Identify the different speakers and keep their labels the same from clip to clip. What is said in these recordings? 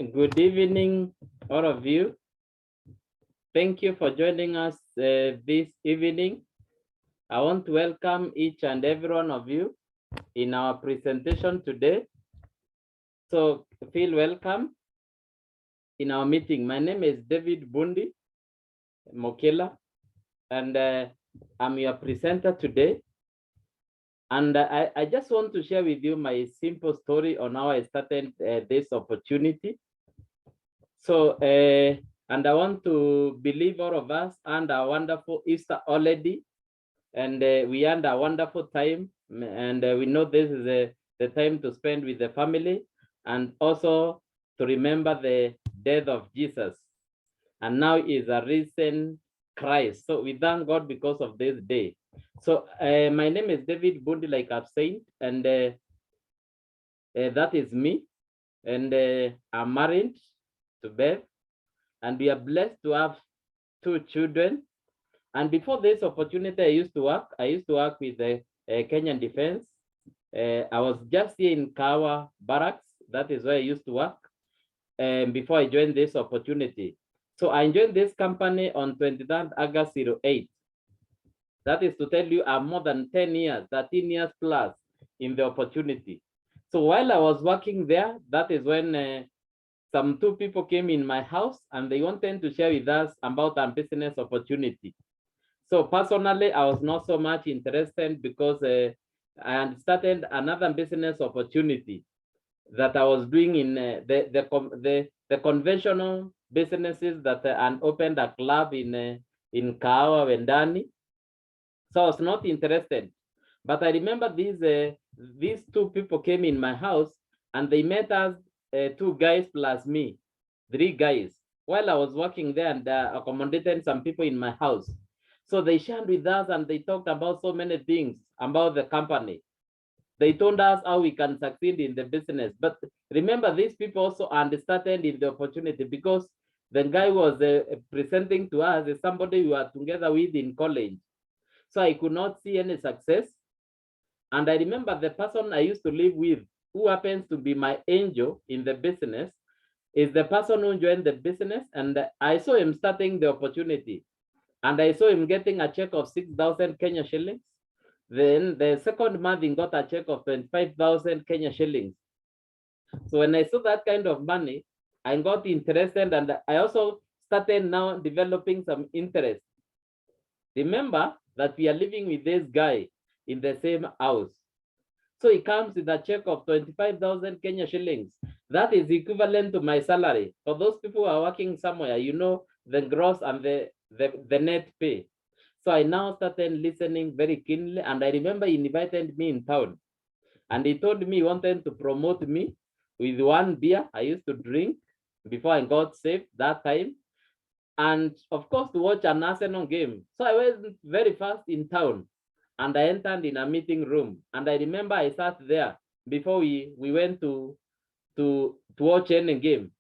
Speaker 1: Good evening, all of you. Thank you for joining us this evening. I want to welcome each and every one of you in our presentation today. So feel welcome in our meeting. My name is David Bundi, Mukila, and I'm your presenter today. And I just want to share with you my simple story on how I started this opportunity. So, and I want to believe all of us and a wonderful Easter already. And we had a wonderful time. And we know this is the time to spend with the family and also to remember the death of Jesus. And now is a risen Christ. So we thank God because of this day. So my name is David Bundi, like I've said, and that is me. And I'm married to Beth, and we are blessed to have 2 children. And before this opportunity, I used to work with the Kenyan Defense. I was just here in Kawa Barracks. That is where I used to work before I joined this opportunity. So I joined this company on 23rd August 08. That is to tell you I'm more than 10 years, 13 years plus in the opportunity. So while I was working there, that is when some 2 people came in my house and they wanted to share with us about a business opportunity. So personally, I was not so much interested because I had started another business opportunity that I was doing in the conventional businesses that and opened a club in Kawa Wendani. So I was not interested. But I remember these 2 people came in my house and they met us 2 guys plus me, 3 guys, while I was working there and accommodated some people in my house. So they shared with us and they talked about so many things about the company. They told us how we can succeed in the business. But remember, these people also understood in the opportunity because the guy was presenting to us as somebody we were together with in college. So I could not see any success. And I remember the person I used to live with, who happens to be my angel in the business, is the person who joined the business. And I saw him starting the opportunity. And I saw him getting a check of 6,000 Kenya shillings. Then the second month, he got a check of 25,000 Kenya shillings. So when I saw that kind of money, I got interested and I also started now developing some interest. Remember that we are living with this guy in the same house. So he comes with a check of 25,000 Kenya shillings. That is equivalent to my salary. For those people who are working somewhere, you know, the gross and the net pay. So I now started listening very keenly. And I remember he invited me in town. And he told me he wanted to promote me with 1 beer I used to drink before I got saved that time. And of course, to watch an Arsenal game. So I went very fast in town and I entered in a meeting room. And I remember I sat there before we went to watch any game.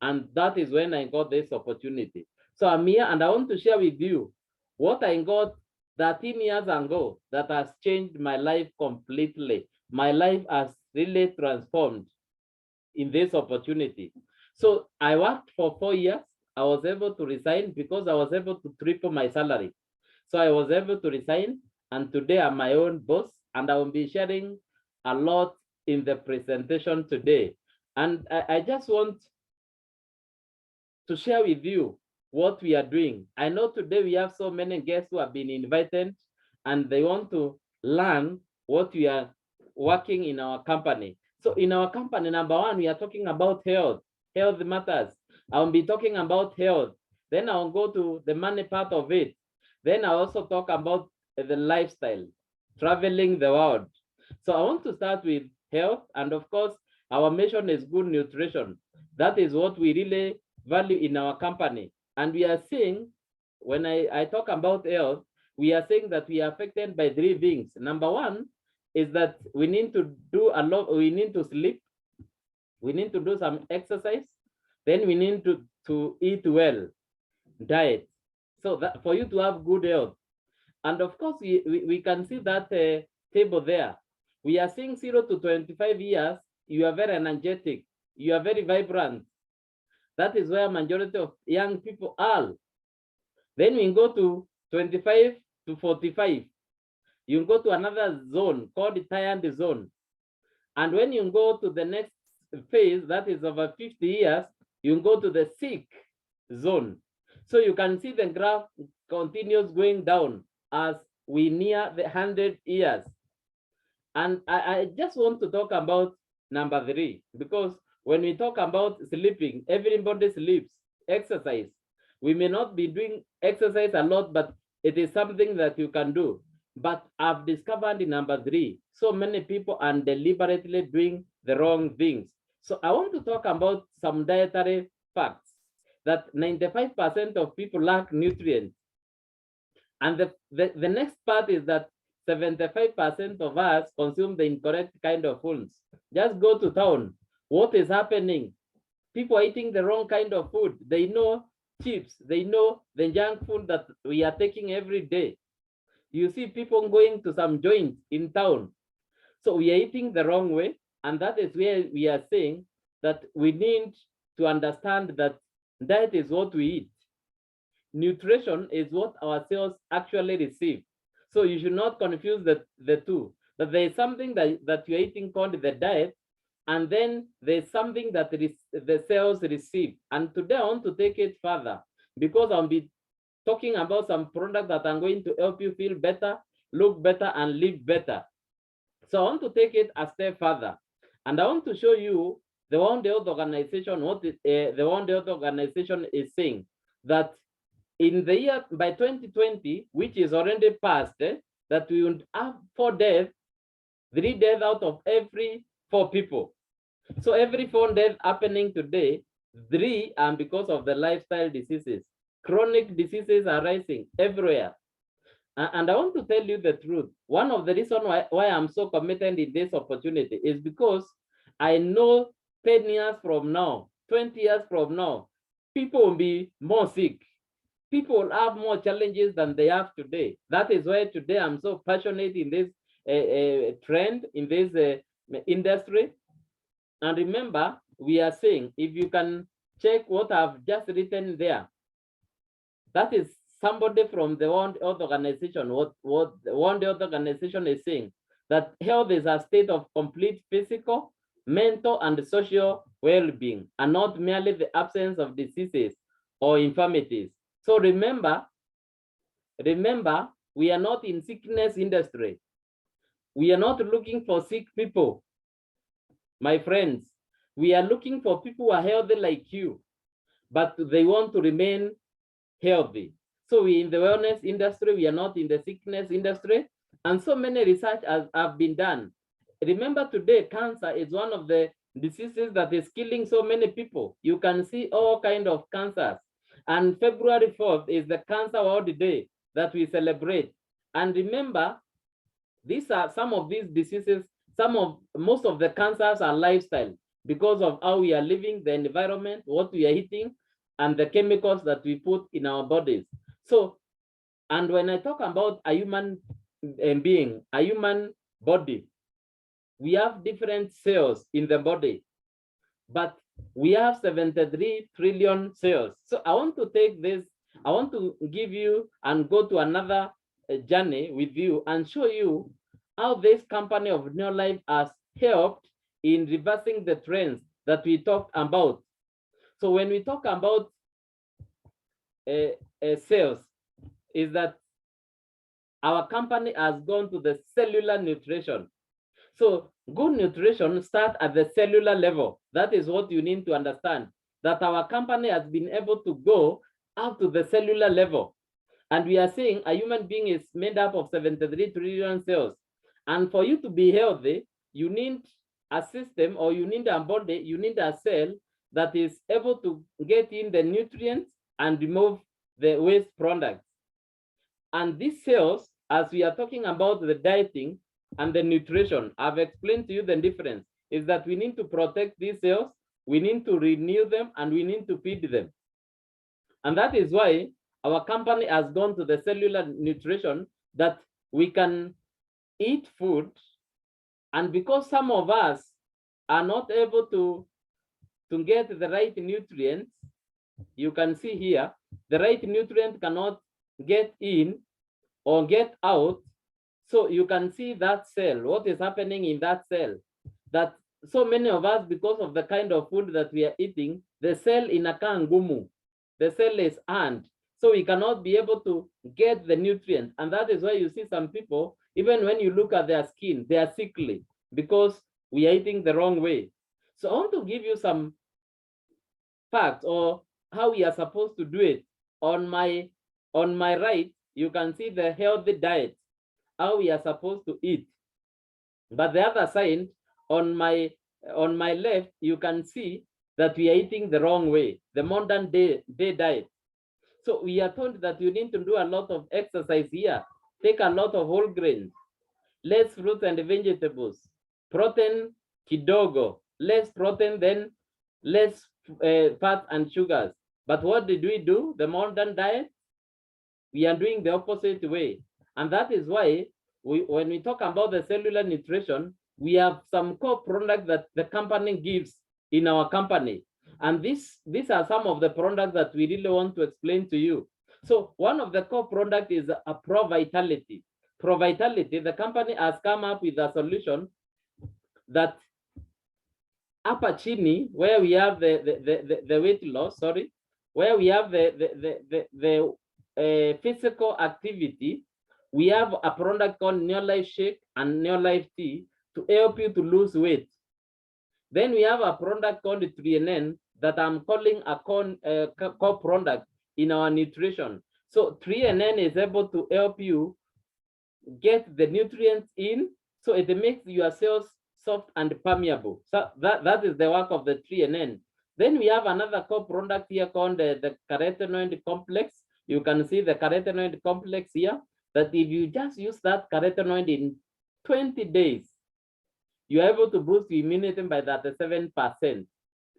Speaker 1: And that is when I got this opportunity. So I'm here and I want to share with you what I got 13 years ago that has changed my life completely. My life has really transformed in this opportunity. So I worked for 4 years. I was able to resign because I was able to triple my salary. So I was able to resign, and today I'm my own boss, and I will be sharing a lot in the presentation today. And I just want to share with you what we are doing. I know today we have so many guests who have been invited, and they want to learn what we are working in our company. So in our company, number 1, we are talking about health. Health matters. I'll be talking about health. Then I'll go to the money part of it. Then I'll also talk about the lifestyle, traveling the world. So I want to start with health. And of course, our mission is good nutrition. That is what we really value in our company. And we are seeing, when I talk about health, we are saying that we are affected by 3 things. Number 1 is that we need to do a lot, we need to sleep, we need to do some exercise, then we need to eat well, diet. So that for you to have good health. And of course, we can see that table there. We are seeing 0 to 25 years, you are very energetic, you are very vibrant, That is where majority of young people are. Then we go to 25 to 45. You go to another zone called the tired zone. And when you go to the next phase, that is over 50 years, you go to the sick zone. So you can see the graph continues going down as we near the 100 years. And I just want to talk about number 3, because when we talk about sleeping, everybody sleeps, exercise. We may not be doing exercise a lot, but it is something that you can do. But I've discovered in number 3, so many people are deliberately doing the wrong things. So I want to talk about some dietary facts that 95% of people lack nutrients. And the next part is that 75% of us consume the incorrect kind of foods. Just go to town. What is happening? People are eating the wrong kind of food. They know chips. They know the junk food that we are taking every day. You see people going to some joints in town. So we are eating the wrong way. And that is where we are saying that we need to understand that diet is what we eat. Nutrition is what our cells actually receive. So you should not confuse the two. That there is something that you're eating called the diet, and then there's something that the cells receive. And today I want to take it further, because I'll be talking about some products that are going to help you feel better, look better, and live better. So I want to take it a step further. And I want to show you the World Health Organization, what the World Health Organization is saying, that in the year by 2020, which is already past, that we would have 4 deaths, 3 deaths out of every 4 people. So every 4 deaths happening today, 3 are because of the lifestyle diseases. Chronic diseases are rising everywhere. And I want to tell you the truth. One of the reasons why I'm so committed in this opportunity is because I know 10 years from now, 20 years from now, people will be more sick. People will have more challenges than they have today. That is why today I'm so passionate in this trend, in this industry. And remember, we are saying, if you can check what I've just written there, that is somebody from the World Health Organization. What the World Health Organization is saying, that health is a state of complete physical, mental, and social well-being, and not merely the absence of diseases or infirmities. So remember, we are not in sickness industry. We are not looking for sick people, my friends. We are looking for people who are healthy like you, but they want to remain healthy. So we in the wellness industry, we are not in the sickness industry. And so many research have been done. Remember today, cancer is one of the diseases that is killing so many people. You can see all kinds of cancers. And February 4th is the Cancer World Day that we celebrate. And remember, these are some of these diseases, most of the cancers are lifestyle, because of how we are living, the environment, what we are eating, and the chemicals that we put in our bodies. So, and when I talk about a human being, a human body, we have different cells in the body, but we have 73 trillion cells. So I want to take this, I want to give you and go to another journey with you and show you how this company of Neolife has helped in reversing the trends that we talked about. So when we talk about cells, is that our company has gone to the cellular nutrition. So good nutrition starts at the cellular level. That is what you need to understand, that our company has been able to go up to the cellular level. And we are saying a human being is made up of 73 trillion cells. And for you to be healthy, you need a system, or you need a body, you need a cell that is able to get in the nutrients and remove the waste products. And these cells, as we are talking about the dieting and the nutrition, I've explained to you the difference, is that we need to protect these cells, we need to renew them, and we need to feed them. And that is why our company has gone to the cellular nutrition, that we can eat food, and because some of us are not able to get the right nutrients, you can see here, the right nutrient cannot get in or get out. So you can see that cell, what is happening in that cell, that so many of us, because of the kind of food that we are eating, the cell inakaa ngumu, the cell is hard, so we cannot be able to get the nutrients. And that is why you see some people, even when you look at their skin, they are sickly because we are eating the wrong way. So I want to give you some facts or how we are supposed to do it. On my right, you can see the healthy diet, how we are supposed to eat. But the other side, on my left, you can see that we are eating the wrong way, the modern day diet. So we are told that you need to do a lot of exercise here, take a lot of whole grains, less fruits and vegetables, protein kidogo, less protein, then less fat and sugars. But what did we do? The modern diet, we are doing the opposite way. And that is why when we talk about the cellular nutrition, we have some core products that the company gives in our company. And these are some of the products that we really want to explain to you. So one of the core products is a Pro Vitality. Pro Vitality, the company has come up with a solution that hapa chini, where we have the weight loss, sorry, where we have the physical activity, we have a product called Neolife Shake and Neolife Tea to help you to lose weight. Then we have a product called 3NN that I'm calling a core product in our nutrition. So 3NN is able to help you get the nutrients in, so it makes your cells soft and permeable. So that is the work of the 3NN. Then we have another core product here called the carotenoid complex. You can see the carotenoid complex here, that if you just use that carotenoid in 20 days, you're able to boost your immunity by 37%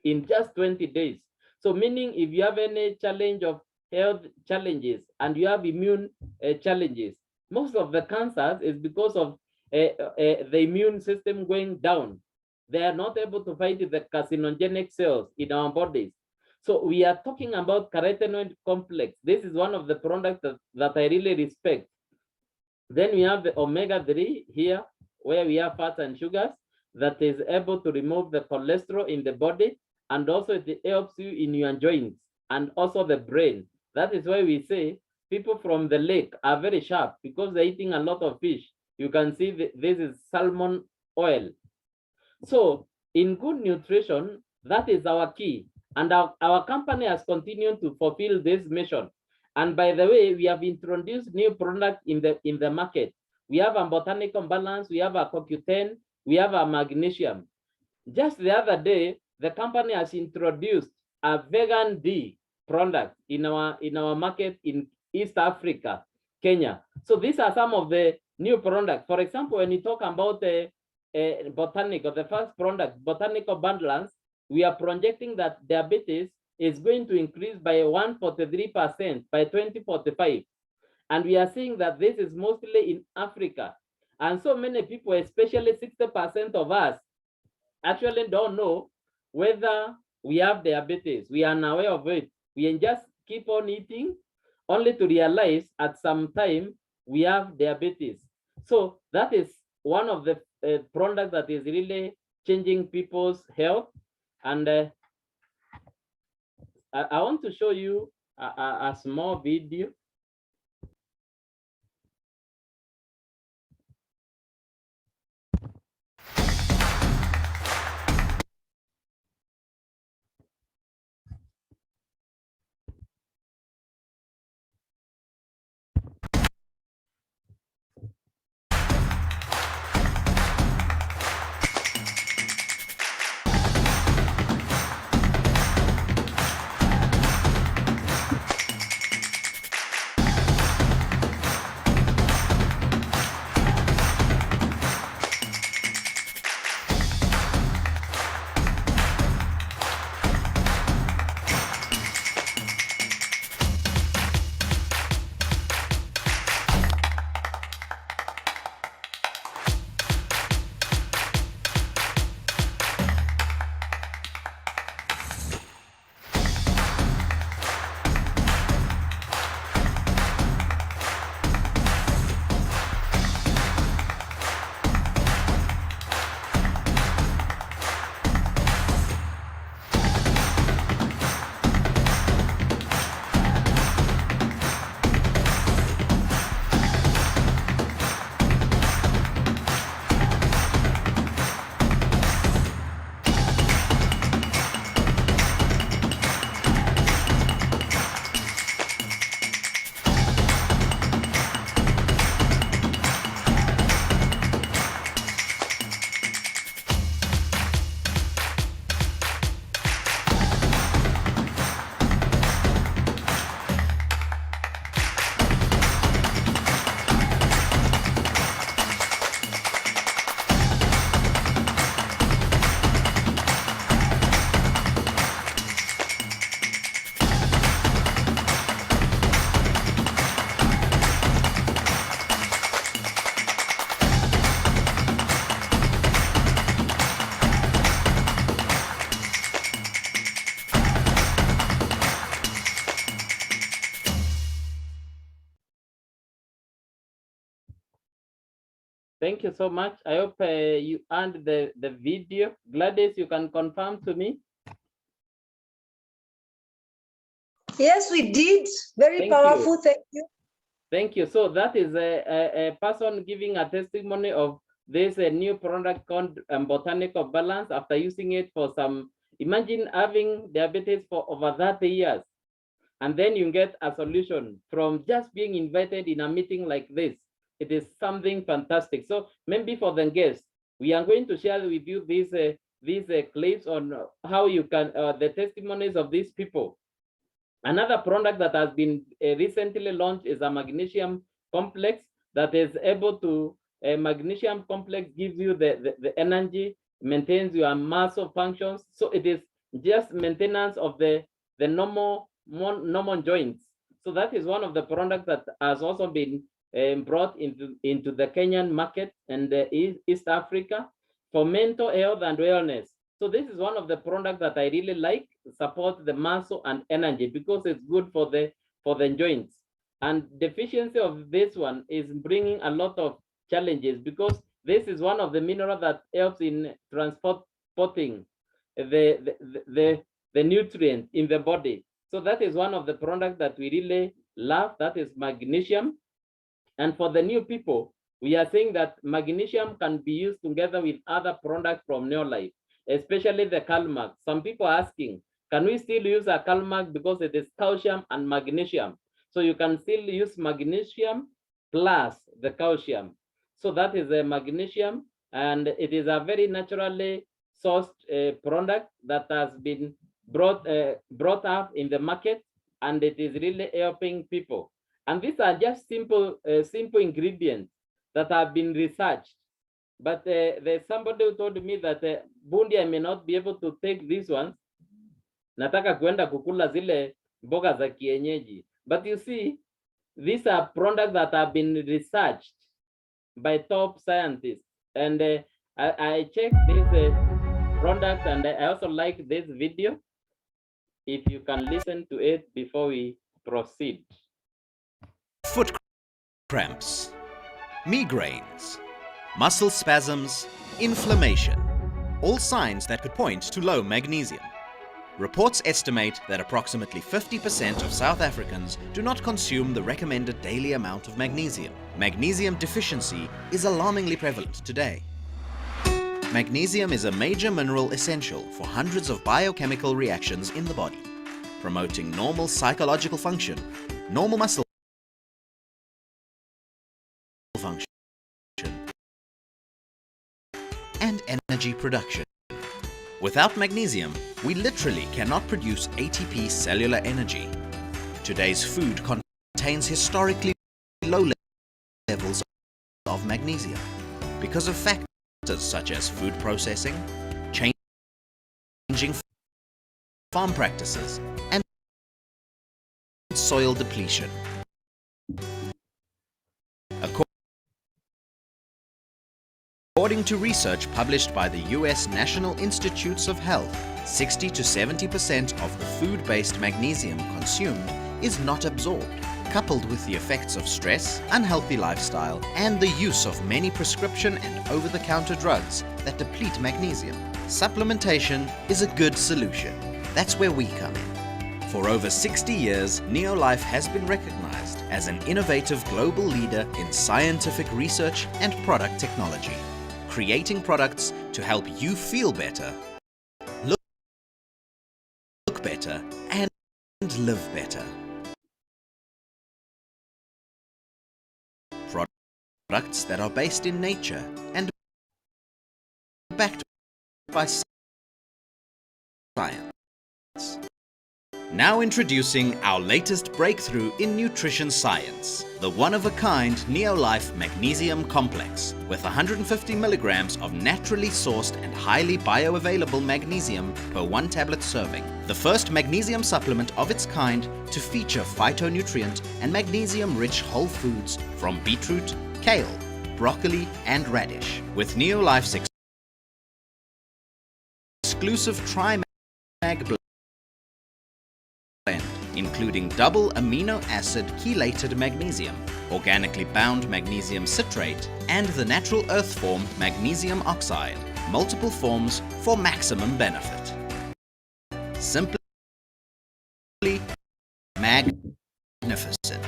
Speaker 1: in just 20 days. So meaning if you have any challenge of health challenges and you have immune challenges, most of the cancers is because of the immune system going down. They are not able to fight the carcinogenic cells in our bodies. So we are talking about carotenoid complex. This is one of the products that I really respect. Then we have the omega-3 here, where we have fats and sugars that is able to remove the cholesterol in the body, and also it helps you in your joints and also the brain. That is why we say people from the lake are very sharp because they're eating a lot of fish. You can see this is salmon oil. So in good nutrition, that is our key. And our company has continued to fulfill this mission. And by the way, we have introduced new products in the market. We have a botanical balance, we have a CoQ10, we have a magnesium. Just the other day, the company has introduced a vegan D product in our market in East Africa, Kenya. So these are some of the new products. For example, when you talk about the botanical, the first product, botanical balance, we are projecting that diabetes is going to increase by 143% by 2045. And we are seeing that this is mostly in Africa. And so many people, especially 60% of us, actually don't know whether we have diabetes. We are unaware of it. We just keep on eating only to realize at some time we have diabetes. So that is one of the products that is really changing people's health. And I want to show you a small video. Thank you so much. I hope you earned the video. Gladys, you can confirm to me.
Speaker 2: Yes, we did. Very powerful. Thank you.
Speaker 1: Thank you. So that is a person giving a testimony of this new product called Botanical Balance after using it for some. Imagine having diabetes for over 30 years, and then you get a solution from just being invited in a meeting like this. It is something fantastic. So maybe for the guests, we are going to share with you these clips on how you can the testimonies of these people. Another product that has been recently launched is a magnesium complex that is able to, a magnesium complex gives you the energy, maintains your muscle functions. So it is just maintenance of the normal joints. So that is one of the products that has also been brought into the Kenyan market and East Africa for mental health and wellness. So this is one of the products that I really like, support the muscle and energy because it's good for the joints. And deficiency of this one is bringing a lot of challenges because this is one of the minerals that helps in transporting the nutrients in the body. So that is one of the products that we really love. That is magnesium. And for the new people, we are saying that magnesium can be used together with other products from Neolife, especially the Calmac. Some people are asking, can we still use a Calmac because it is calcium and magnesium? So you can still use magnesium plus the calcium. So that is a magnesium, and it is a very naturally sourced product that has been brought up in the market, and it is really helping people. And these are just simple ingredients that have been researched. But there's somebody who told me that Bundi, I may not be able to take these ones. Nataka kuenda kukula zile mboga za kienyeji. But you see, these are products that have been researched by top scientists. And I checked this product, and I also like this video. If you can listen to it before we proceed.
Speaker 3: Foot cramps, migraines, muscle spasms, inflammation, all signs that could point to low magnesium. Reports estimate that approximately 50% of South Africans do not consume the recommended daily amount of magnesium. Magnesium deficiency is alarmingly prevalent today. Magnesium is a major mineral essential for hundreds of biochemical reactions in the body, promoting normal psychological function, normal muscle function, and energy production. Without magnesium, we literally cannot produce ATP cellular energy. Today's food contains historically low levels of magnesium because of factors such as food processing, changing farm practices, and soil depletion. According to research published by the US National Institutes of Health, 60 to 70% of the food-based magnesium consumed is not absorbed, coupled with the effects of stress, unhealthy lifestyle, and the use of many prescription and over-the-counter drugs that deplete magnesium. Supplementation is a good solution. That's where we come in. For over 60 years, Neolife has been recognized as an innovative global leader in scientific research and product technology, creating products to help you feel better, look better, and live better. Products that are based in nature and backed by science. Now introducing our latest breakthrough in nutrition science, the one-of-a-kind Neolife Magnesium Complex, with 150 milligrams of naturally sourced and highly bioavailable magnesium per 1 tablet serving. The first magnesium supplement of its kind to feature phytonutrient and magnesium-rich whole foods from beetroot, kale, broccoli, and radish, with Neolife's exclusive Tri-Mag blend, including including double amino acid chelated magnesium, organically bound magnesium citrate, and the natural earth form magnesium oxide, multiple forms for maximum benefit. Simply magnificent.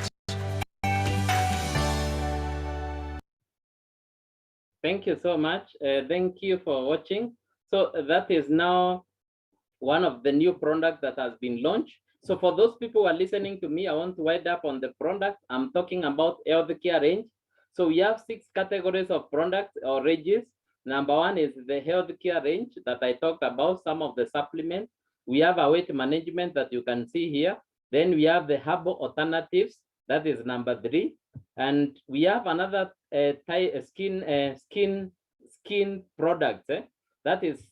Speaker 1: Thank you so much. Thank you for watching. So that is now one of the new products that has been launched. So for those people who are listening to me, I want to wind up on the product. I'm talking about healthcare range. So we have 6 categories of products or ranges. Number 1 is the healthcare range that I talked about, some of the supplements. We have a weight management that you can see here. Then we have the herbal alternatives, that is number 3. And we have another skin products. That is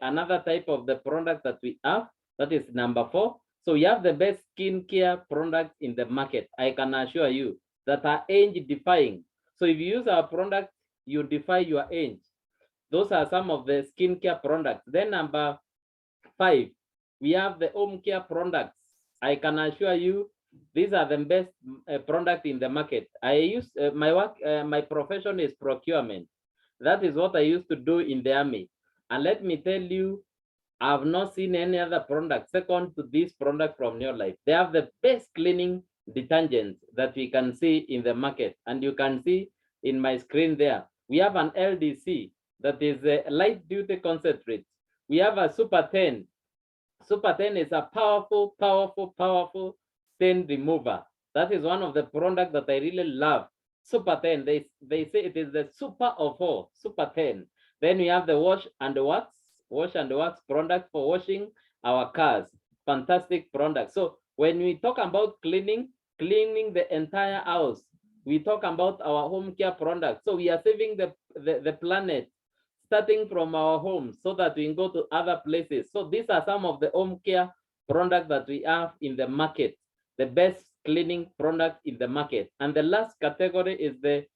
Speaker 1: another type of the product that we have. That is number 4. So we have the best skincare products in the market. I can assure you that are age defying. So if you use our product, you defy your age. Those are some of the skincare products. Then number 5, we have the home care products. I can assure you these are the best product in the market. I use my profession is procurement. That is what I used to do in the army. And let me tell you, I've not seen any other product second to this product from New Life. They have the best cleaning detergents that we can see in the market. And you can see in my screen there, we have an LDC that is a light duty concentrate. We have a Super 10. Super 10 is a powerful stain remover. That is one of the products that I really love. Super 10, they say it is the super of all, Super 10. Then we have the wash and wax product for washing our cars. Fantastic product. So when we talk about cleaning the entire house, we talk about our home care product. So we are saving the planet, starting from our homes so that we can go to other places. So these are some of the home care products that we have in the market, the best cleaning product in the market. And the last category is the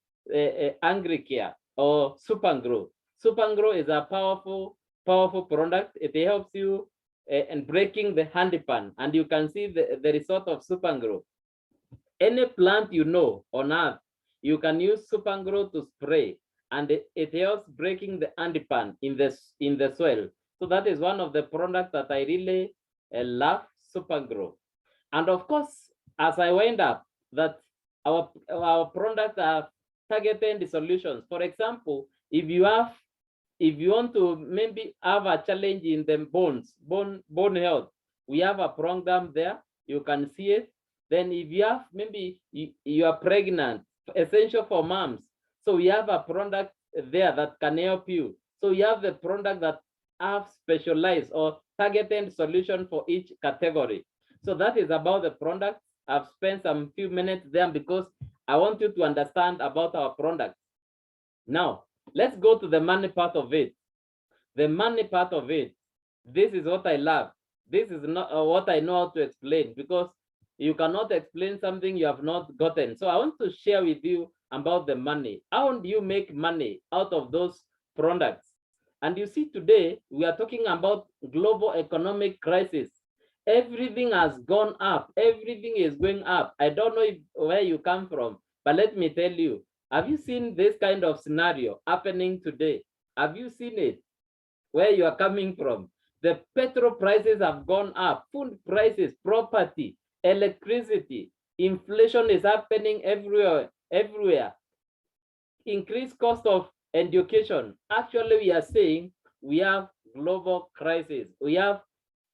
Speaker 1: Angry Care or Super Grow. Super Grow is a powerful product. It helps you in breaking the handypan, and you can see the result of Super Grow. Any plant you know on earth, you can use Super Grow to spray, and it helps breaking the handypan in the soil. So that is one of the products that I really love, Super Grow. And of course, as I wind up, that our products are targeted solutions. For example, if you want to maybe have a challenge in the bone health, we have a program there. You can see it. Then if you have maybe you are pregnant, essential for moms. So we have a product there that can help you. So you have the product that have specialized or targeted solution for each category. So that is about the product. I've spent some few minutes there because I want you to understand about our product. Now, let's go to the money part of it. The money part of it. This is what I love. This is not what I know how to explain, because you cannot explain something you have not gotten. So I want to share with you about the money. How do you make money out of those products? And you see, today we are talking about global economic crisis. Everything has gone up. Everything is going up. I don't know where you come from, but let me tell you, have you seen this kind of scenario happening today? Have you seen it where you are coming from? The petrol prices have gone up, food prices, property, electricity, inflation is happening everywhere. Increased cost of education. Actually, we are saying we have global crisis. We have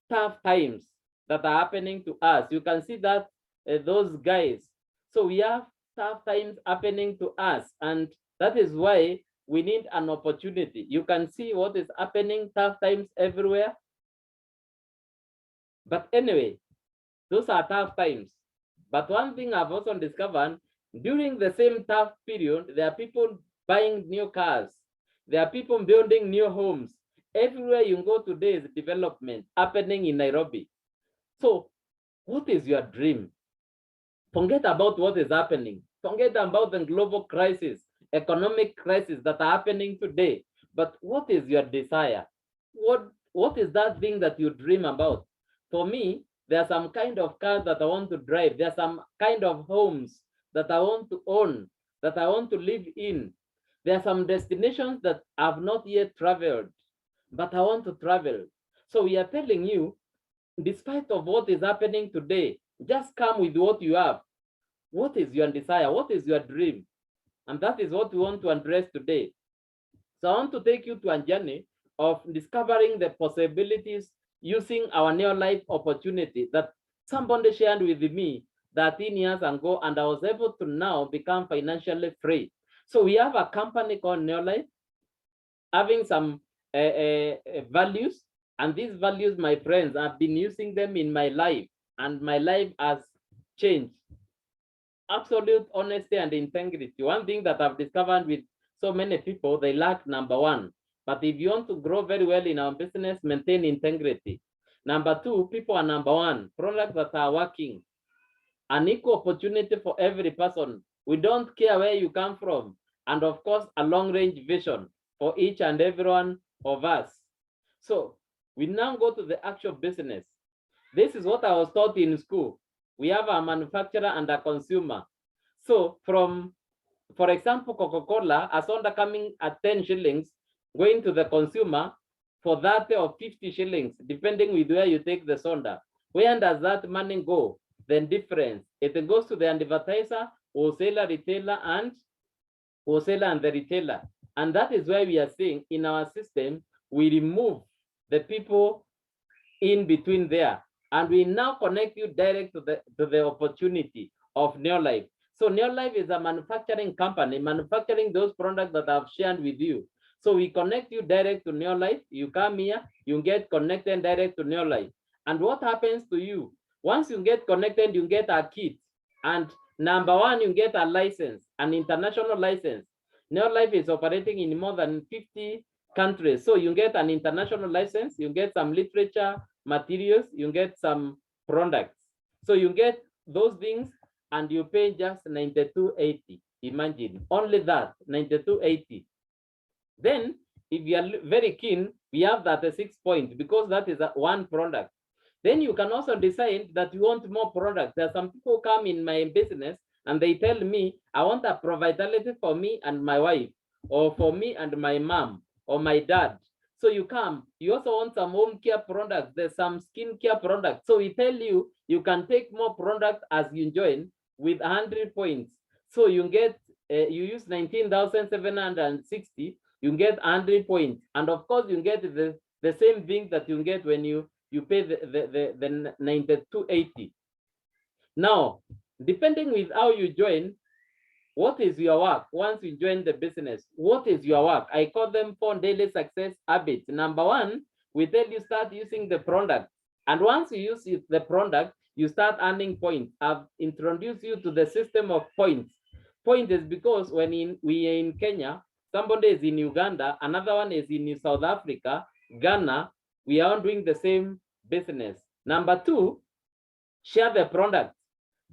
Speaker 1: tough times that are happening to us. You can see that those guys. So we have tough times happening to us, and that is why we need an opportunity. You can see what is happening, tough times everywhere. But anyway, those are tough times. But one thing I've also discovered, during the same tough period, there are people buying new cars. There are people building new homes. Everywhere you go today is development happening in Nairobi. So what is your dream? Forget about what is happening. Forget about the global crisis, economic crisis that are happening today. But what is your desire? What is that thing that you dream about? For me, There are some kind of cars that I want to drive. There are some kind of homes that I want to own, that I want to live in. There are some destinations that I've not yet traveled, but I want to travel. So we are telling you, despite of what is happening today, just come with what you have. What is your desire? What is your dream? And that is what we want to address today. So I want to take you to a journey of discovering the possibilities using our neo-life opportunity that somebody shared with me 13 years ago, and I was able to now become financially free. So we have a company called Neolife, having some values, and these values, my friends, I've been using them in my life, and my life has changed. Absolute honesty and integrity. One thing that I've discovered with so many people, they lack number one. But if you want to grow very well in our business, maintain integrity. Number two, people are number one. Products that are working. An equal opportunity for every person. We don't care where you come from. And of course, a long-range vision for each and every one of us. So we now go to the actual business. This is what I was taught in school. We have a manufacturer and a consumer. So from, for example, Coca-Cola, a soda coming at 10 shillings, going to the consumer for 30 or 50 shillings, depending with where you take the soda. Where does that money go? The difference. It goes to the advertiser, wholesaler, retailer, and the retailer. And that is why we are saying in our system, we remove the people in between there. And we now connect you direct to the opportunity of Neolife. So Neolife is a manufacturing company, manufacturing those products that I've shared with you. So we connect you direct to Neolife. You come here, you get connected direct to Neolife. And what happens to you? Once you get connected, you get a kit. And number one, you get a license, an international license. Neolife is operating in more than 50 countries. So you get an international license, you get some literature, materials, you get some products. So you get those things and you pay just 92.80. Imagine, only that, 92.80. Then, if you are very keen, we have that 6 points because that is one product. Then you can also decide that you want more products. There are some people come in my business and they tell me, I want a Provitality for me and my wife, or for me and my mom, or my dad. So you come, you also want some home care products, there's some skin care products. So we tell you, you can take more products as you join with 100 points. So you get, you use 19,760, you get 100 points. And of course, you get the same thing that you get when you pay the 92.80. Now, depending with how you join, what is your work? Once you join the business, what is your work? I call them 4 daily success habits. Number one, we tell you start using the product. And once you use the product, you start earning points. I've introduced you to the system of points. Point is because when we are in Kenya, somebody is in Uganda, another one is in South Africa, Ghana, we are doing the same business. Number two, share the product.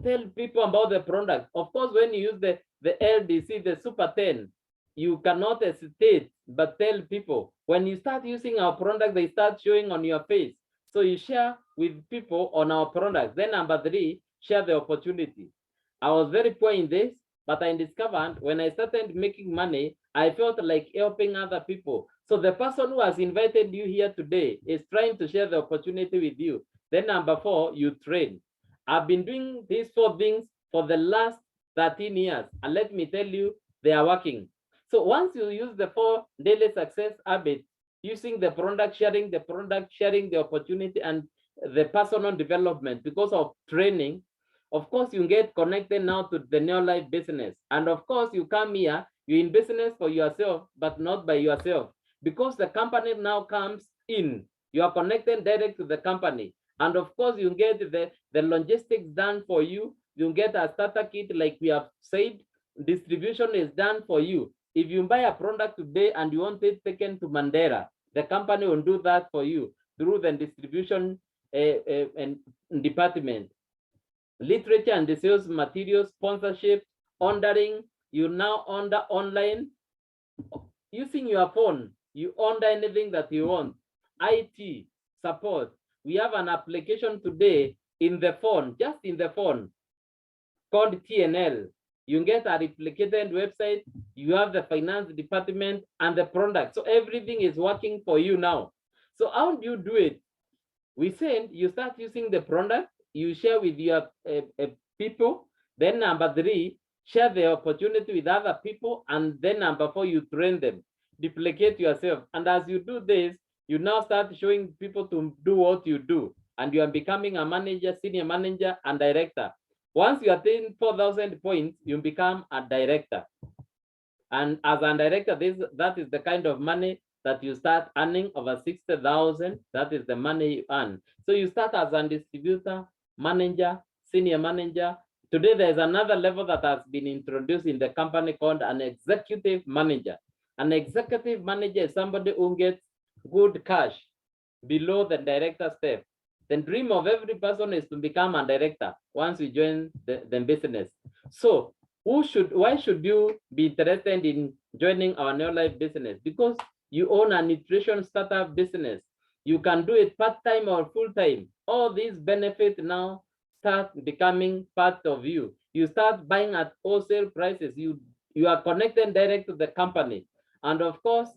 Speaker 1: Tell people about the product. Of course, when you use the LDC, the Super 10, you cannot hesitate, but tell people. When you start using our product, they start showing on your face. So you share with people on our product. Then number three, share the opportunity. I was very poor in this, but I discovered when I started making money, I felt like helping other people. So the person who has invited you here today is trying to share the opportunity with you. Then number four, you train. I've been doing these 4 things for the last 13 years. And let me tell you, they are working. So once you use the 4 daily success habits, using the product, sharing the opportunity, and the personal development because of training, of course, you get connected now to the Neolife business. And of course, you come here, you're in business for yourself, but not by yourself. Because the company now comes in, you are connected direct to the company. And of course, you get the logistics done for you. You get a starter kit, like we have said. Distribution is done for you. If you buy a product today and you want it taken to Mandera, the company will do that for you through the distribution department. Literature and the sales materials, sponsorship, ordering. You now order online using your phone. You order anything that you want. IT support. We have an application today in the phone, just in the phone, called TNL. You get a replicated website, you have the finance department and the product. So everything is working for you now. So how do you do it? We said you start using the product, you share with your people. Then number 3, share the opportunity with other people. And then number 4, you train them, duplicate yourself. And as you do this, you now start showing people to do what you do. And you are becoming a manager, senior manager, and director. Once you attain 4,000 points, you become a director. And as a director, that is the kind of money that you start earning, over 60,000. That is the money you earn. So you start as a distributor, manager, senior manager. Today, there's another level that has been introduced in the company called an executive manager. An executive manager is somebody who gets good cash below the director step. The dream of every person is to become a director once you join the business. So why should you be interested in joining our Neolife business? Because you own a nutrition startup business. You can do it part-time or full-time. All these benefits now start becoming part of you. You start buying at wholesale prices. You are connected direct to the company. And of course,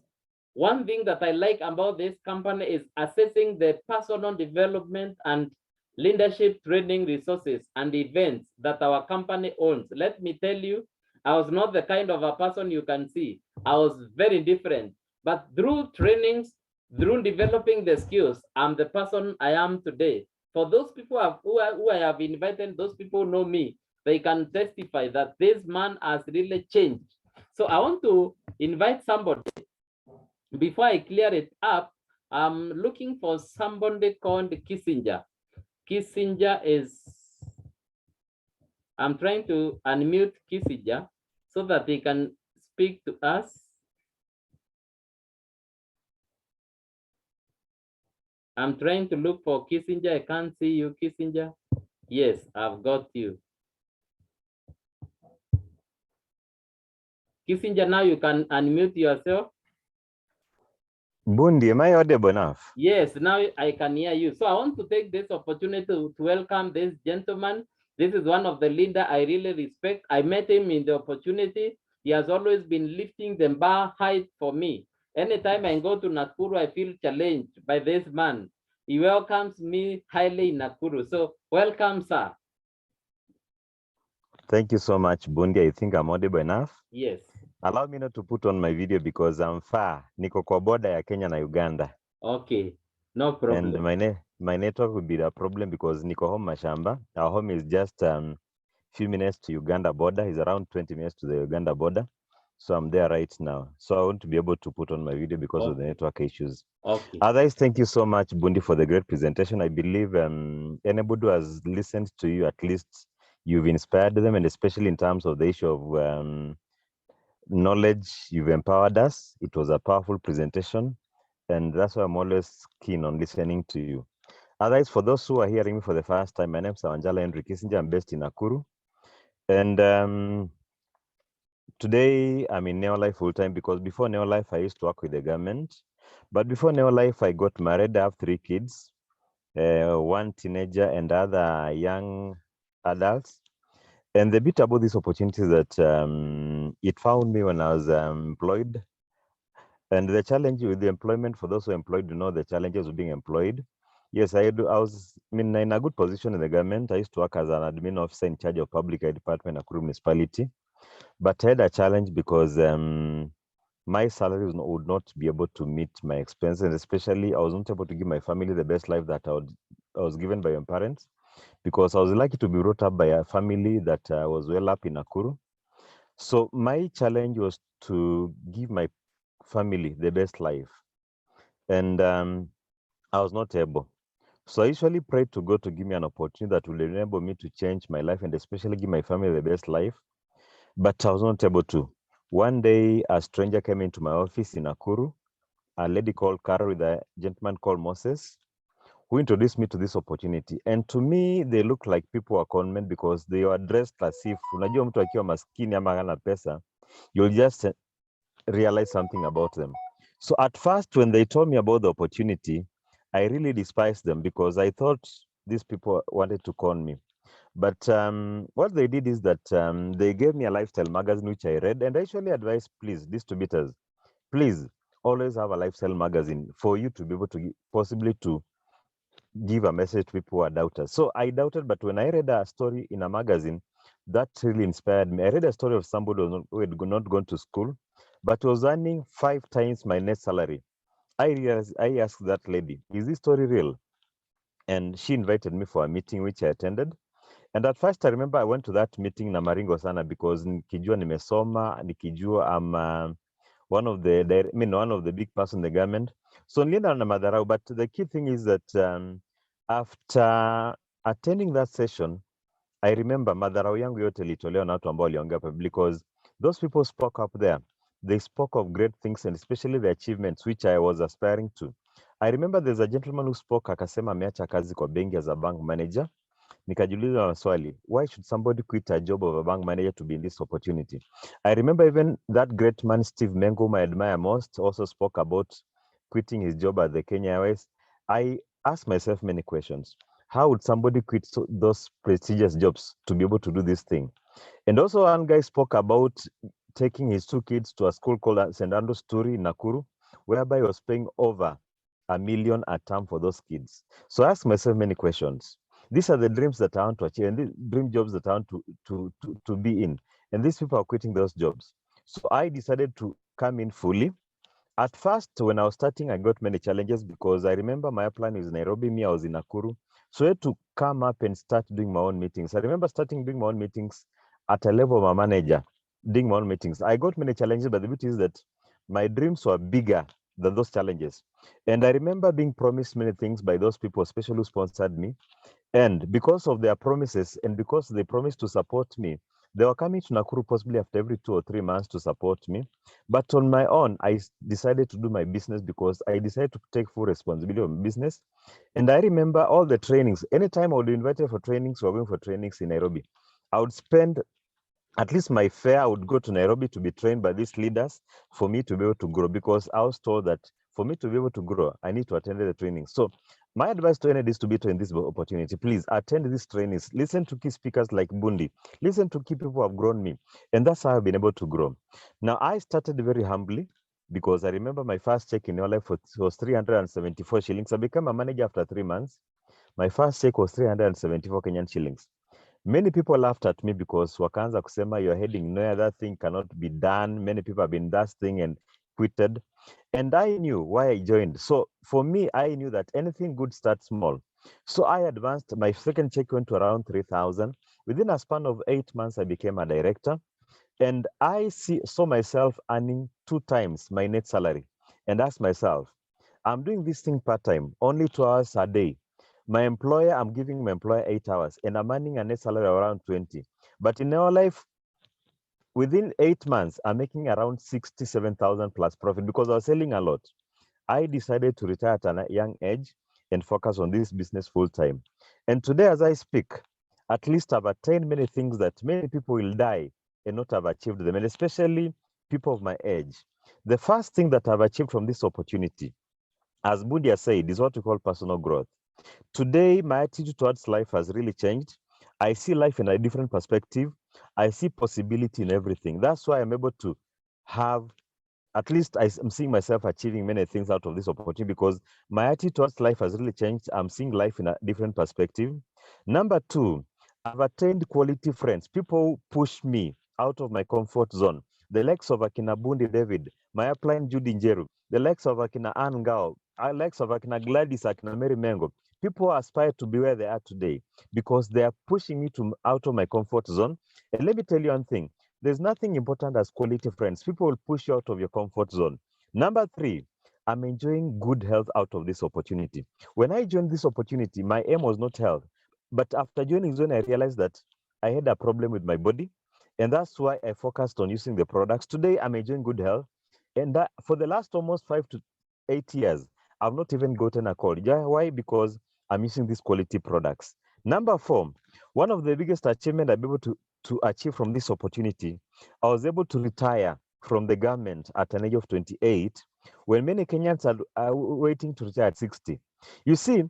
Speaker 1: one thing that I like about this company is assessing the personal development and leadership training resources and events that our company owns. Let me tell you, I was not the kind of a person you can see. I was very different. But through trainings, through developing the skills, I'm the person I am today. For those people who I have invited, those people know me. They can testify that this man has really changed. So I want to invite somebody. Before I clear it up, I'm looking for somebody called Kissinger. Kissinger is, I'm trying to unmute Kissinger so that he can speak to us. I'm trying to look for Kissinger. I can't see you, Kissinger. Yes, I've got you. Kissinger, now you can unmute yourself.
Speaker 4: Bundi, am I audible enough?
Speaker 1: Yes, now I can hear you. So I want to take this opportunity to welcome this gentleman. This is one of the leaders I really respect. I met him in the opportunity. He has always been lifting the bar height for me. Anytime I go to Nakuru, I feel challenged by this man. He welcomes me highly in Nakuru. So welcome, sir.
Speaker 4: Thank you so much, Bundi. I think I'm audible enough.
Speaker 1: Yes.
Speaker 4: Allow me not to put on my video because I'm far. Niko kwa border ya Kenya na Uganda.
Speaker 1: Okay, no problem.
Speaker 4: And my network will be the problem because niko home mashamba. Our home is just few minutes to Uganda border. It's around 20 minutes to the Uganda border. So I'm there right now. So I want to be able to put on my video because of the network issues.
Speaker 1: Okay.
Speaker 4: Otherwise, thank you so much, Bundi, for the great presentation. I believe anybody who has listened to you, at least you've inspired them, and especially in terms of the issue of knowledge, you've empowered us. It was a powerful presentation, and that's why I'm always keen on listening to you. Otherwise, for those who are hearing me for the first time, my name is Anjala Henry Kissinger. I'm based in Nakuru, and today I'm in Neolife full time because before Neolife I used to work with the government, but before Neolife I got married. I have 3 kids, one teenager and other young adults. And the bit about this opportunity is that it found me when I was employed. And the challenge with the employment, for those who are employed, you know the challenges of being employed. Yes, I was in a good position in the government. I used to work as an admin officer in charge of public aid department in Nakuru municipality. But I had a challenge because my salary would not be able to meet my expenses. Especially, I was not able to give my family the best life that I was given by my parents, because I was lucky to be brought up by a family that was well up in Nakuru. So my challenge was to give my family the best life. And I was not able. So I usually prayed to God to give me an opportunity that will enable me to change my life and especially give my family the best life. But I was not able to. One day, a stranger came into my office in Nakuru, a lady called Carol with a gentleman called Moses, who introduced me to this opportunity. And to me, they look like people were con men because they were dressed as if, unajua mtu akiwa maskini ama hana pesa, you'll just realize something about them. So at first, when they told me about the opportunity, I really despised them because I thought these people wanted to con me. But what they did is that they gave me a lifestyle magazine, which I read, and I actually advised, please, distributors, please always have a lifestyle magazine for you to be able to possibly to give a message to people who are doubters. So I doubted, but when I read a story in a magazine, that really inspired me. I read a story of somebody who had not gone to school, but was earning 5 times my net salary. I asked that lady, is this story real? And she invited me for a meeting, which I attended. And at first, I remember I went to that meeting na maringo sana because nikijua nimesoma, nikijua I'm one of the big person in the government. So nilienda na madharau, but the key thing is that after attending that session, I remember madharau yangu yote ilitolewa na watu ambao waliongea pale, because those people spoke up there. They spoke of great things and especially the achievements which I was aspiring to. I remember there's a gentleman who spoke, akasema ameacha kazi kwa benki as a bank manager. Nikajiuliza maswali, why should somebody quit a job of a bank manager to be in this opportunity? I remember even that great man, Steve Mengo, whom I admire most, also spoke about quitting his job at the Kenya Airways. I asked myself many questions. How would somebody quit those prestigious jobs to be able to do this thing? And also one guy spoke about taking his 2 kids to a school called St. Andrew's Turi in Nakuru, whereby he was paying over $1 million a term for those kids. So I asked myself many questions. These are the dreams that I want to achieve and the dream jobs that I want to be in. And these people are quitting those jobs. So I decided to come in fully. At first, when I was starting, I got many challenges because I remember my plan was Nairobi, me, I was in Nakuru. So I had to come up and start doing my own meetings. I remember starting doing my own meetings at a level of a manager, doing my own meetings. I got many challenges, but the beauty is that my dreams were bigger than those challenges. And I remember being promised many things by those people, especially who sponsored me. And because of their promises and because they promised to support me, they were coming to Nakuru possibly after every 2 or 3 months to support me. But on my own, I decided to do my business because I decided to take full responsibility of business. And I remember all the trainings. Anytime I would be invited for trainings or going for trainings in Nairobi, I would spend at least my fare. I would go to Nairobi to be trained by these leaders for me to be able to grow, because I was told that for me to be able to grow, I need to attend the training. So my advice to any distributor in this opportunity, please attend these trainings. Listen to key speakers like Bundi. Listen to key people who have grown me. And that's how I've been able to grow. Now, I started very humbly because I remember my first check in your life was 374 shillings. I became a manager after 3 months. My first check was 374 Kenyan shillings. Many people laughed at me because wakaanza kusema you're heading nowhere, that thing cannot be done. Many people have been that thing and quitted. And I knew why I joined. So for me, I knew that anything good starts small. So I advanced. My second check went to around 3,000. Within a span of 8 months, I became a director. And I saw myself earning 2 times my net salary. And asked myself, I'm doing this thing part-time, only 2 hours a day. I'm giving my employer 8 hours and I'm earning a net salary of around 20. But in our life, within 8 months, I'm making around 67,000 plus profit because I was selling a lot. I decided to retire at a young age and focus on this business full time. And today, as I speak, at least I've attained many things that many people will die and not have achieved them, and especially people of my age. The first thing that I've achieved from this opportunity, as Bundi said, is what we call personal growth. Today, my attitude towards life has really changed. I see life in a different perspective. I see possibility in everything. That's why I'm able to have, at least I'm seeing myself achieving many things out of this opportunity, because my attitude towards life has really changed. I'm seeing life in a different perspective. Number 2, I've attained quality friends, people who push me out of my comfort zone. The likes of Akina Bundi David, my upline Judy Njeru, the likes of Akina Ann Ngao, the likes of Akina Gladys, Akina Mary Mengo. People aspire to be where they are today because they are pushing me out of my comfort zone. And let me tell you one thing, there's nothing important as quality friends. People will push you out of your comfort zone. Number 3, I'm enjoying good health out of this opportunity. When I joined this opportunity, my aim was not health. But after joining Zone, I realized that I had a problem with my body. And that's why I focused on using the products. Today, I'm enjoying good health. And that, for the last almost 5 to 8 years, I've not even gotten a cold. Why? Because I'm using these quality products. Number 4, one of the biggest achievements I'm able to achieve from this opportunity, I was able to retire from the government at an age of 28, when many Kenyans are waiting to retire at 60. You see,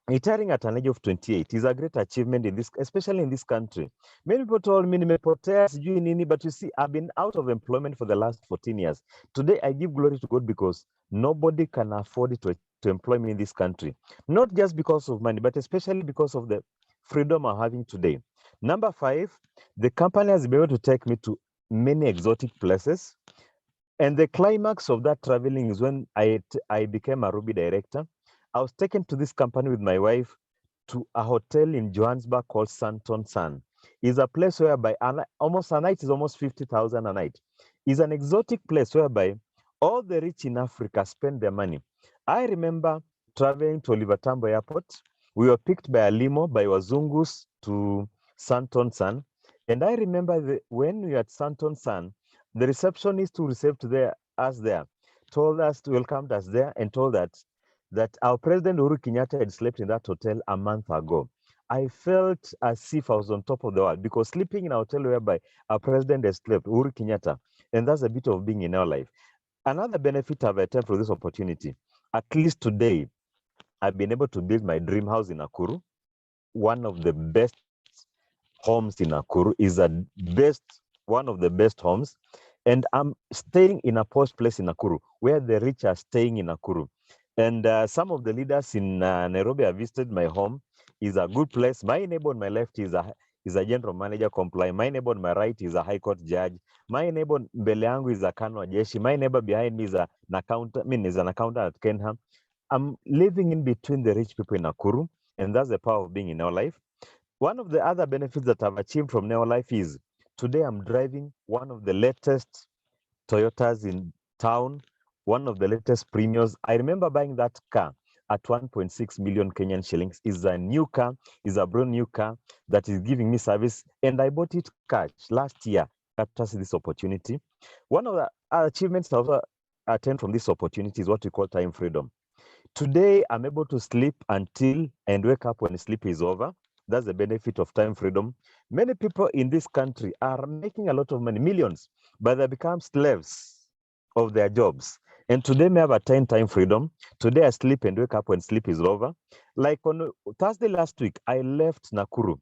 Speaker 4: Retiring at an age of 28 is a great achievement in this, especially in this country. Many people told me, nimepotea sijui nini, but you see, I've been out of employment for the last 14 years. Today, I give glory to God because nobody can afford to employ me in this country. Not just because of money, but especially because of the freedom I'm having today. Number 5, the company has been able to take me to many exotic places. And the climax of that traveling is when I became a Ruby director. I was taken to this company with my wife to a hotel in Johannesburg called Santon San. It's a place whereby almost a night is almost 50,000 a night. It's an exotic place whereby all the rich in Africa spend their money. I remember traveling to Oliver Tambo Airport. We were picked by a limo by Wazungus to Santon San. And I remember when we were at Santon San, the receptionist who received us there told us to welcome us there and told that our president Uhuru Kenyatta had slept in that hotel a month ago. I felt as if I was on top of the world because sleeping in a hotel whereby our president has slept, Uhuru Kenyatta, and that's a bit of being in our life. Another benefit I've attained for this opportunity, at least today, I've been able to build my dream house in Nakuru. One of the best homes in Nakuru is one of the best homes. And I'm staying in a posh place in Nakuru where the rich are staying in Nakuru. And some of the leaders in Nairobi have visited my home. Is a good place. My neighbor on my left is a general manager compliant. My neighbor on my right is a high court judge. My neighbor mbele yangu is a Kano wa jeshi. My neighbor behind me is an accountant at Kenham. I'm living in between the rich people in Nakuru, and that's the power of being in our life. One of the other benefits that I've achieved from Neo Life is today I'm driving one of the latest Toyotas in town, one of the latest premiums. I remember buying that car at 1.6 million Kenyan shillings. It's a new car, it's a brand new car that is giving me service, and I bought it cash last year after this opportunity. One of the achievements I've attained from this opportunity is what we call time freedom. Today, I'm able to sleep until and wake up when sleep is over. That's the benefit of time freedom. Many people in this country are making a lot of money, millions, but they become slaves of their jobs. And today, may have attained time freedom. Today, I sleep and wake up when sleep is over. Like on Thursday last week, I left Nakuru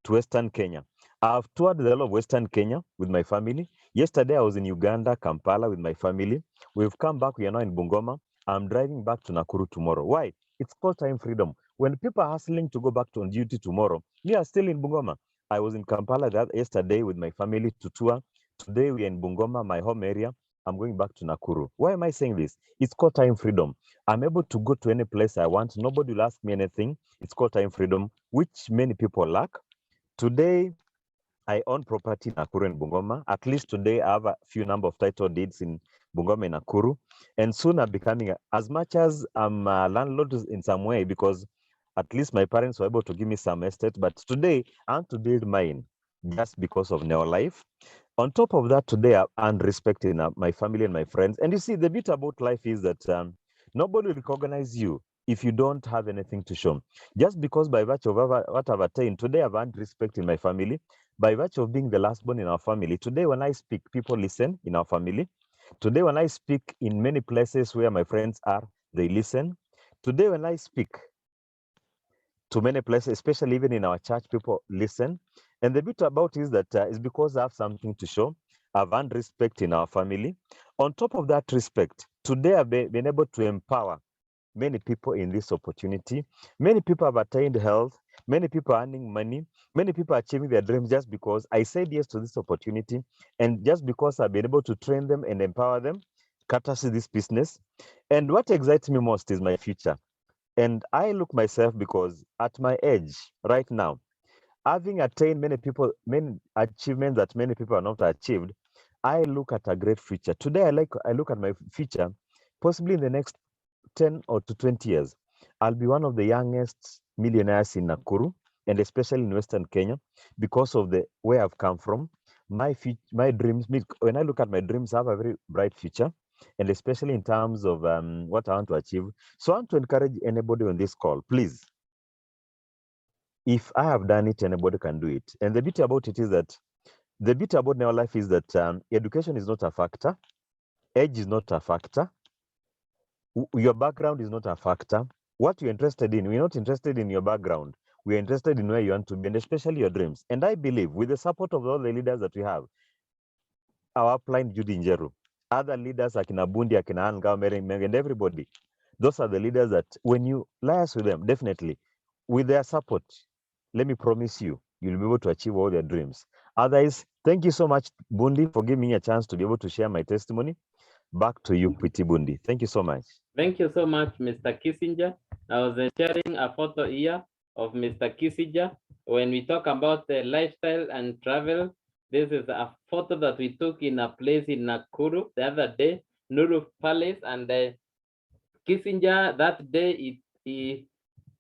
Speaker 4: to Western Kenya. I've toured the whole of Western Kenya with my family. Yesterday, I was in Uganda, Kampala with my family. We've come back. We are now in Bungoma. I'm driving back to Nakuru tomorrow. Why? It's called time freedom. When people are hustling to go back to on duty tomorrow, we are still in Bungoma. I was in Kampala yesterday with my family to tour. Today we are in Bungoma, my home area. I'm going back to Nakuru. Why am I saying this? It's called time freedom. I'm able to go to any place I want. Nobody will ask me anything. It's called time freedom, which many people lack. Today, I own property in Nakuru and Bungoma. At least today, I have a few number of title deeds in Bungoma and Nakuru. And soon I'm becoming, as much as I'm a landlord in some way, because at least my parents were able to give me some estate. But today, I want to build mine just because of Neo Life. On top of that, today, I earn respect in my family and my friends. And you see, the bit about life is that nobody will recognize you if you don't have anything to show. Just because by virtue of what I've attained, today I've earned respect in my family. By virtue of being the last born in our family, today when I speak, people listen in our family. Today when I speak in many places where my friends are, they listen. Today when I speak to many places, especially even in our church, people listen. And the bit about is that it's because I have something to show. I've earned respect in our family. On top of that respect, today I've been able to empower many people in this opportunity. Many people have attained health. Many people are earning money. Many people are achieving their dreams just because I said yes to this opportunity. And just because I've been able to train them and empower them, courtesy this business. And what excites me most is my future. And I look myself because at my age right now, having attained many achievements that many people are not achieved, I look at a great future. Today, I look at my future, possibly in the next 10 or to 20 years, I'll be one of the youngest millionaires in Nakuru and especially in Western Kenya because of the where I've come from. My dreams, when I look at my dreams, I have a very bright future, and especially in terms of what I want to achieve. So I want to encourage anybody on this call, please. If I have done it, anybody can do it. And the bit about it is that the bit about Neo Life is that education is not a factor, age is not a factor, your background is not a factor. what you're interested in. We're not interested in your background. We're interested in where you want to be, and especially your dreams. And I believe with the support of all the leaders that we have, our upline Judy Njeru, other leaders like Bundi, Anga, Mering, and everybody, those are the leaders that when you liaise with them, definitely, with their support, let me promise you, you'll be able to achieve all your dreams. Otherwise, thank you so much, Bundi, for giving me a chance to be able to share my testimony. Back to you, Piti Bundi. Thank you so much.
Speaker 1: Thank you so much, Mr. Kissinger. I was sharing a photo here of Mr. Kissinger. When we talk about the lifestyle and travel, this is a photo that we took in a place in Nakuru the other day, Nuru Palace, and Kissinger that day he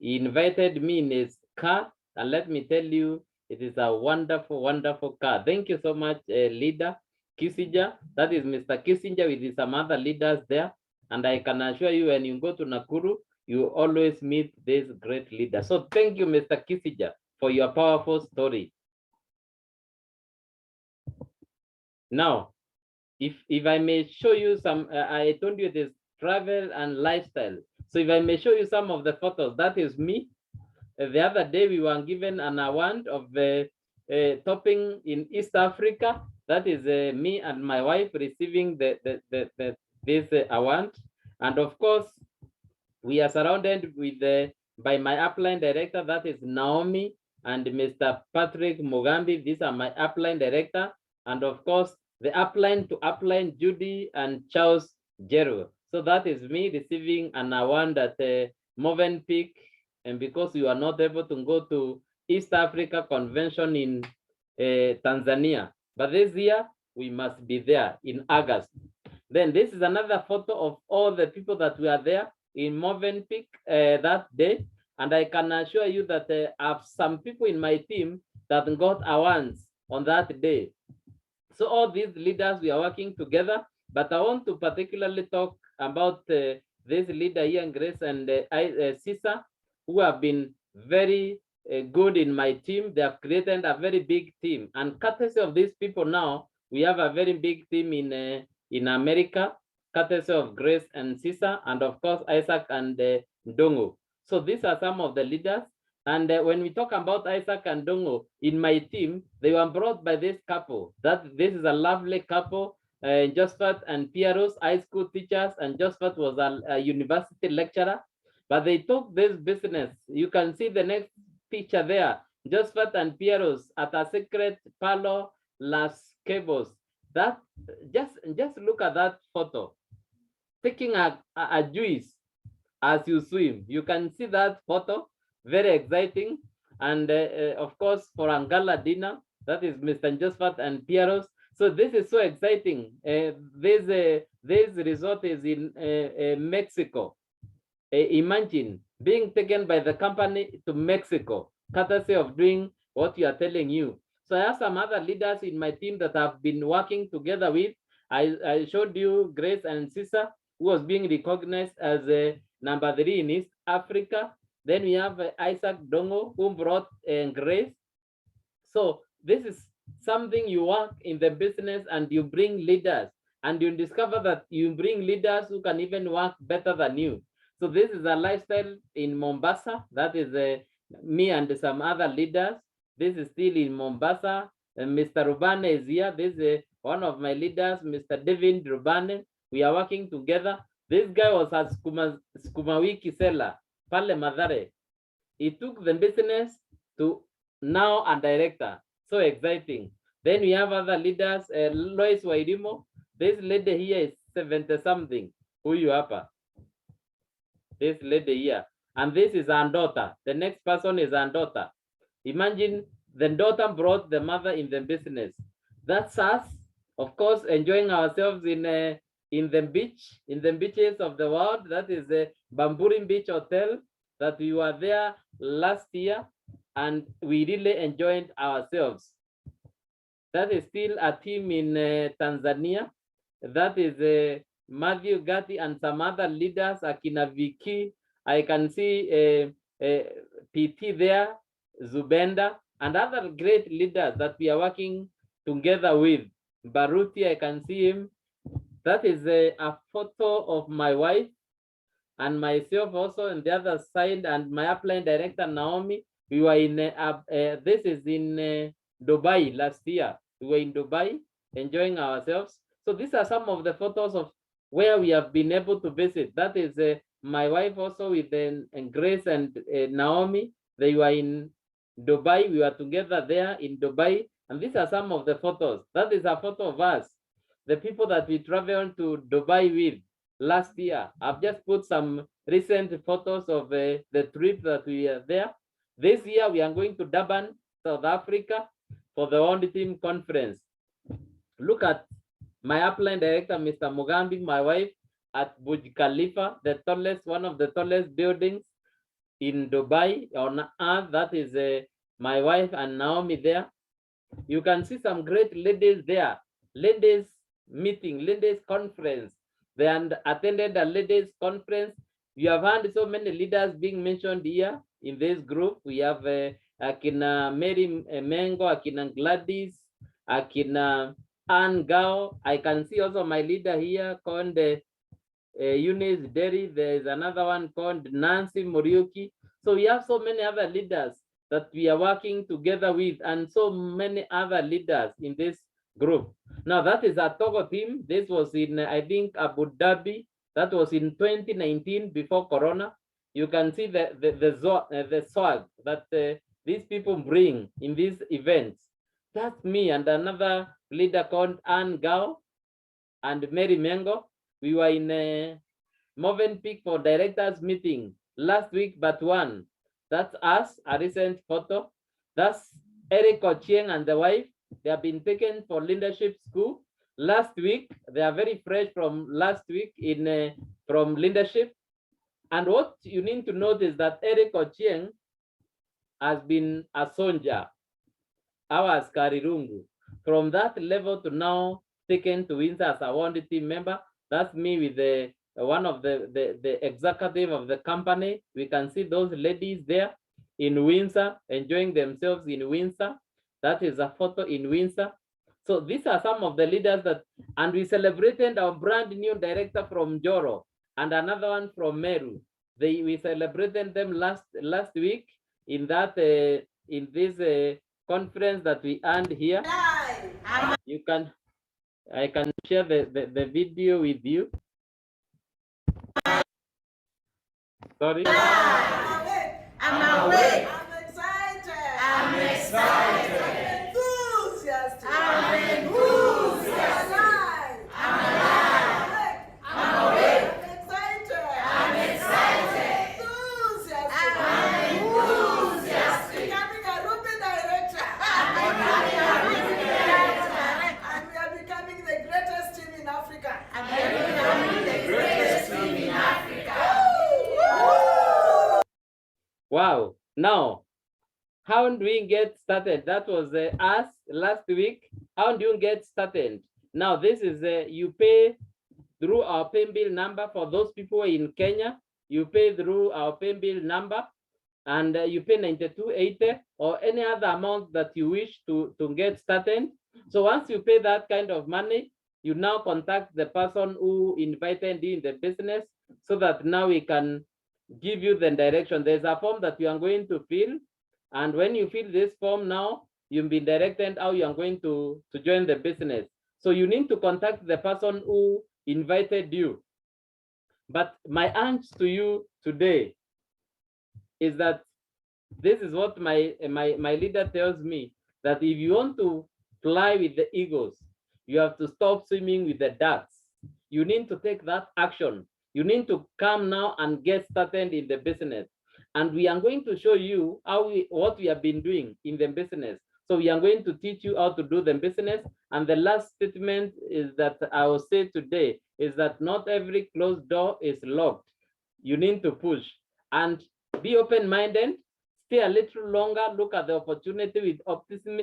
Speaker 1: invited me in his car, and let me tell you, it is a wonderful, wonderful car. Thank you so much, leader Kissinger. That is Mr. Kissinger with some other leaders there. And I can assure you, when you go to Nakuru, you always meet this great leader. So thank you, Mr. Kissinger, for your powerful story. Now, if I may show you some, I told you this travel and lifestyle. So if I may show you some of the photos, that is me. The other day we were given an award of the topping in East Africa. That is me and my wife receiving this award. And of course, we are surrounded with by my upline director, that is Naomi, and Mr. Patrick Mugambi. These are my upline director. And of course, the upline to upline, Judy and Charles Jero. So that is me receiving an award at Movenpick. And because you are not able to go to East Africa Convention in Tanzania, but this year we must be there in August. Then this is another photo of all the people that were there in Movenpick that day. And I can assure you that I have some people in my team that got awards on that day. So all these leaders, we are working together, but I want to particularly talk about this leader here, Grace and Sisa, who have been very good in my team. They have created a very big team. And courtesy of these people now, we have a very big team in America, courtesy of Grace and Sisa, and of course, Isaac and Ndongo. So these are some of the leaders. And when we talk about Isaac and Ndongo in my team, they were brought by this couple. This is a lovely couple. Josephat and Pieros, high school teachers, and Josephat was a university lecturer. But they took this business. You can see the next picture there. Josephat and Pieros at a secret parlor, Las Cabos. That just look at that photo. Taking a juice as you swim. You can see that photo. Very exciting. And of course, for Angala dinner, that is Mr. Josephat and Pieros. So this is so exciting. This resort is in Mexico. Imagine being taken by the company to Mexico, courtesy of doing what you are telling you. So I have some other leaders in my team that I've been working together with. I showed you Grace and Sisa, who was being recognized as number 3 in East Africa. Then we have Isaac Dongo, who brought Grace. So this is something you work in the business and you bring leaders, and you discover that you bring leaders who can even work better than you. So this is a lifestyle in Mombasa. That is me and some other leaders. This is still in Mombasa. Mr. Rubane is here. This is one of my leaders, Mr. David Rubane. We are working together. This guy was a Skumawiki seller, Pale Madare. He took the business to now a director. So exciting. Then we have other leaders, Lois Wairimo. This lady here is 70-something. Who you are? This lady here. And this is our daughter. The next person is our daughter. Imagine the daughter brought the mother in the business. That's us, of course, enjoying ourselves in the beach, in the beaches of the world. That is the Bamburin Beach Hotel that we were there last year, and we really enjoyed ourselves. That is still a team in Tanzania. That is Matthew Gatti and some other leaders, Akina Viki. I can see PT there, Zubenda, and other great leaders that we are working together with. Baruti, I can see him. That is a photo of my wife. and myself also on the other side, and my upline director, Naomi. We were in, this is in Dubai last year. We were in Dubai enjoying ourselves. So these are some of the photos of where we have been able to visit. That is my wife also with Grace and Naomi. They were in Dubai. We were together there in Dubai. And these are some of the photos. That is a photo of us, the people that we traveled to Dubai with last year. I've just put some recent photos of the trip that we are there. This year, we are going to Durban, South Africa for the One Team Conference. Look at my upline director, Mr. Mugambi, my wife at Burj Khalifa, the tallest, one of the tallest buildings in Dubai on earth. That is my wife and Naomi there. You can see some great ladies there, ladies meeting, ladies conference. They attended a ladies conference. You have heard so many leaders being mentioned here in this group. We have Akina Mary Mengo, Akina Gladys, Akina Ann Gao. I can see also my leader here called Eunice Derry. There is another one called Nancy Muriuki. So we have so many other leaders that we are working together with, and so many other leaders in this group. Now that is a Togo team. This was in, I think, Abu Dhabi. That was in 2019 before Corona. You can see the swag that these people bring in these events. That's me and another leader called Ann Gao and Mary Mengo. We were in Movenpick for directors meeting last week, but one. That's us, a recent photo. That's Eric Ochieng and the wife. They have been taken for leadership school last week. They are very fresh from last week in from leadership. And what you need to note is that Eric Ochieng has been a soldier, our Skarirungu. From that level to now taken to Windsor as a One Team member. That's me with the one of the executive of the company. We can see those ladies there in Windsor, enjoying themselves in Windsor. That is a photo in Windsor. So these are some of the leaders that, and we celebrated our brand new director from Joro and another one from Meru. We celebrated them last week in that in this conference that we earned here. You can, I can share the video with you. Sorry.
Speaker 5: I'm awake. I'm excited. I'm excited. I'm enthusiastic. I'm enthusiastic. I'm alive. I'm awake. I'm excited. I'm excited. Enthusiastic. I'm enthusiastic. Becoming a Ruby director. I'm becoming a Ruby director. And we are becoming the greatest team in Africa. I'm becoming the greatest team in Africa.
Speaker 1: Wow. Now, how do we get started? That was us last week. How do you get started? Now, this is you pay through our pay bill number. For those people in Kenya, you pay through our pay bill number, and you pay 92.80 or any other amount that you wish to get started. So once you pay that kind of money, you now contact the person who invited you in the business so that now we can give you the direction. There's a form that you are going to fill, and when you fill this form now, you'll be directed how you are going to join the business. So you need to contact the person who invited you. But my urge to you today is that this is what my leader tells me, that if you want to fly with the eagles, you have to stop swimming with the ducks. You need to take that action. You need to come now and get started in the business. And we are going to show you what we have been doing in the business. So we are going to teach you how to do the business. And the last statement is that I will say today is that not every closed door is locked. You need to push and be open-minded, stay a little longer, look at the opportunity with optimism,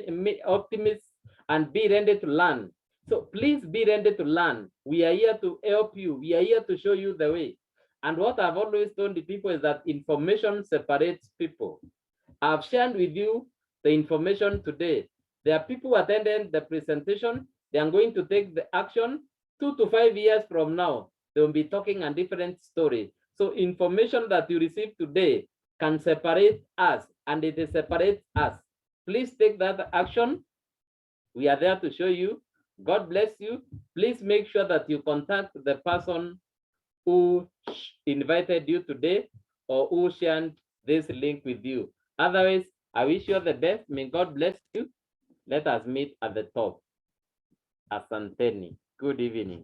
Speaker 1: and be ready to learn. So please be ready to learn. We are here to help you. We are here to show you the way. And what I've always told the people is that information separates people. I've shared with you the information today. There are people who attended the presentation. They are going to take the action. 2 to 5 years from now, they will be talking a different story. So information that you receive today can separate us, and it separates us. Please take that action. We are there to show you. God bless you. Please make sure that you contact the person who invited you today or who shared this link with you. Otherwise, I wish you the best. May God bless you. Let us meet at the top. Asanteni. Good evening.